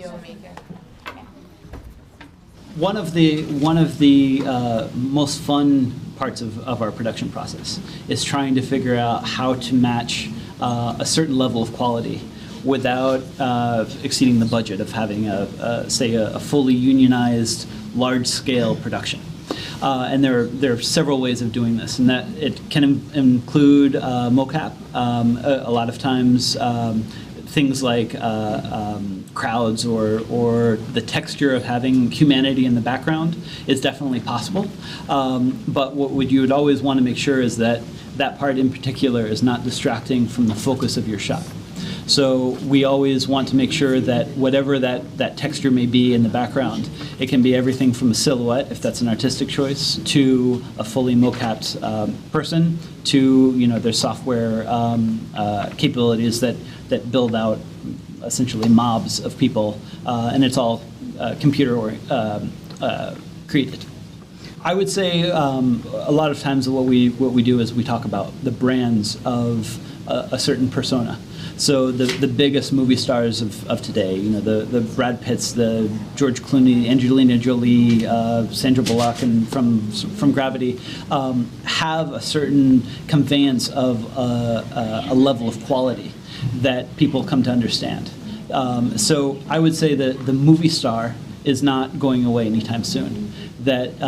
videomaker. One of the most fun parts of our production process is trying to figure out how to match a certain level of quality without exceeding the budget of having say a fully unionized large-scale production. And there are several ways of doing this, and that it can include mocap. A lot of times, things like crowds or the texture of having humanity in the background is definitely possible. But what you would always want to make sure is that that part in particular is not distracting from the focus of your shot. So we always want to make sure that whatever that texture may be in the background, it can be everything from a silhouette, if that's an artistic choice, to a fully mocapped person, to their software capabilities that build out essentially mobs of people, and it's all computer created. I would say a lot of times what we do is we talk about the brands of a certain persona. So the biggest movie stars of today, the Brad Pitts, the George Clooney, Angelina Jolie, Sandra Bullock, and from Gravity, have a certain conveyance of a level of quality that people come to understand. So I would say that the movie star is not going away anytime soon. That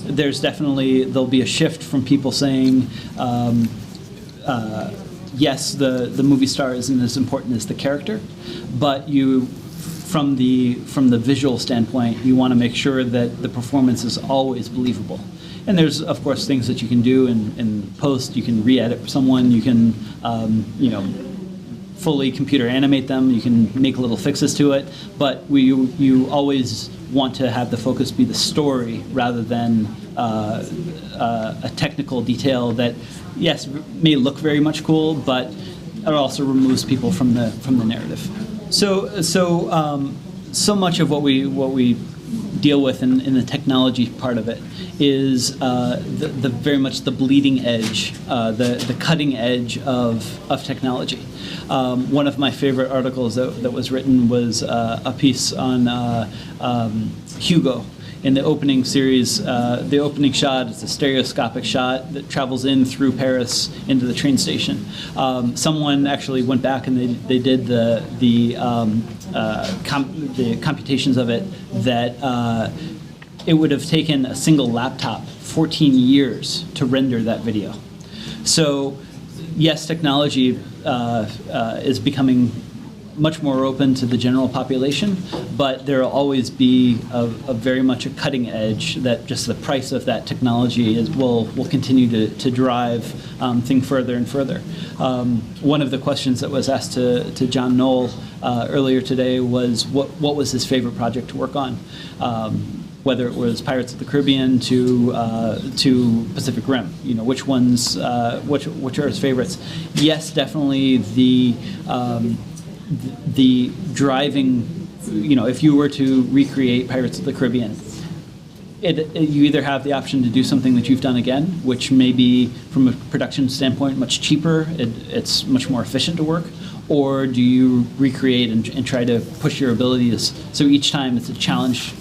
there'll be a shift from people saying, yes, the movie star isn't as important as the character, but from the visual standpoint, you want to make sure that the performance is always believable. And there's, of course, things that you can do in post. You can re-edit someone. You can, fully computer animate them. You can make little fixes to it. But you always want to have the focus be the story rather than a technical detail that, yes, may look very much cool, but it also removes people from the narrative. So much of what we deal with in the technology part of it is the very much the bleeding edge, the cutting edge of technology. One of my favorite articles that was written was a piece on Hugo. In the opening series, the opening shot is a stereoscopic shot that travels in through Paris into the train station. Someone actually went back and they did the computations of it that it would have taken a single laptop 14 years to render that video. So yes, technology is becoming much more open to the general population, but there will always be a very much a cutting edge that just the price of that technology will continue to drive things further and further. One of the questions that was asked to John Knoll earlier today was what was his favorite project to work on, whether it was Pirates of the Caribbean to Pacific Rim. Which ones, which are his favorites? Yes, definitely the driving, if you were to recreate Pirates of the Caribbean, you either have the option to do something that you've done again, which may be, from a production standpoint, much cheaper, it's much more efficient to work, or do you recreate and try to push your abilities, so each time it's a challenge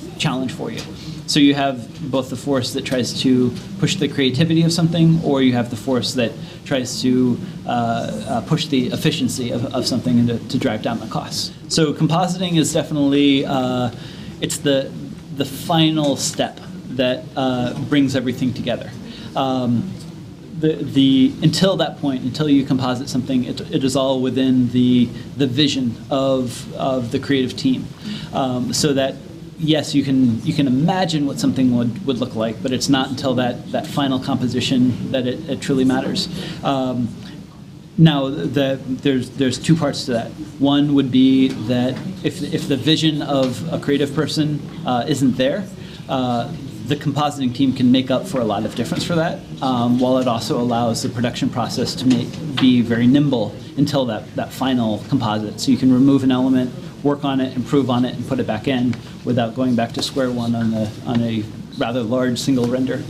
for you. So you have both the force that tries to push the creativity of something, or you have the force that tries to push the efficiency of something and to drive down the costs. So compositing is definitely, it's the final step that brings everything together. Until that point, until you composite something, it is all within the vision of the creative team. So that, yes, you can imagine what something would look like, but it's not until that final composition that it truly matters. Now, there's two parts to that. One would be that if the vision of a creative person isn't there, the compositing team can make up for a lot of difference for that, while it also allows the production process to be very nimble until that final composite. So you can remove an element, work on it, improve on it, and put it back in without going back to square one on a rather large single render.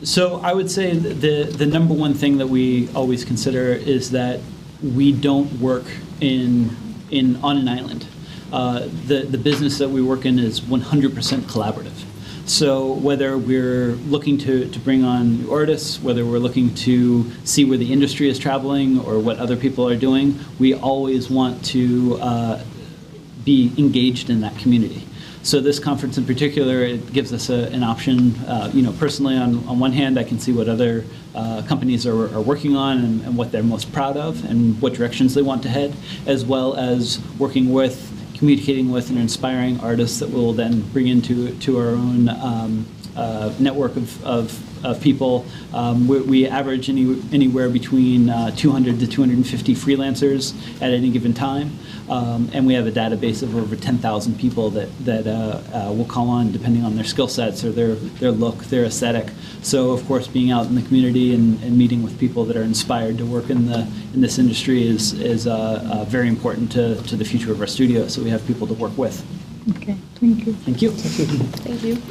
So I would say the number one thing that we always consider is that we don't work on an island. the business that we work in is 100% collaborative. So whether we're looking to bring on artists, whether we're looking to see where the industry is traveling or what other people are doing, we always want to be engaged in that community. So this conference in particular, it gives us an option. Personally, on one hand, I can see what other companies are working on and what they're most proud of and what directions they want to head, as well as working with, communicating with, and inspiring artists that we'll then bring into our own network of people. We average anywhere between 200 to 250 freelancers at any given time. And we have a database of over 10,000 people that will call on depending on their skill sets or their look, their aesthetic. So, of course, being out in the community and meeting with people that are inspired to work in this industry is very important to the future of our studio. So we have people to work with. Okay, thank you. Thank you. Thank you.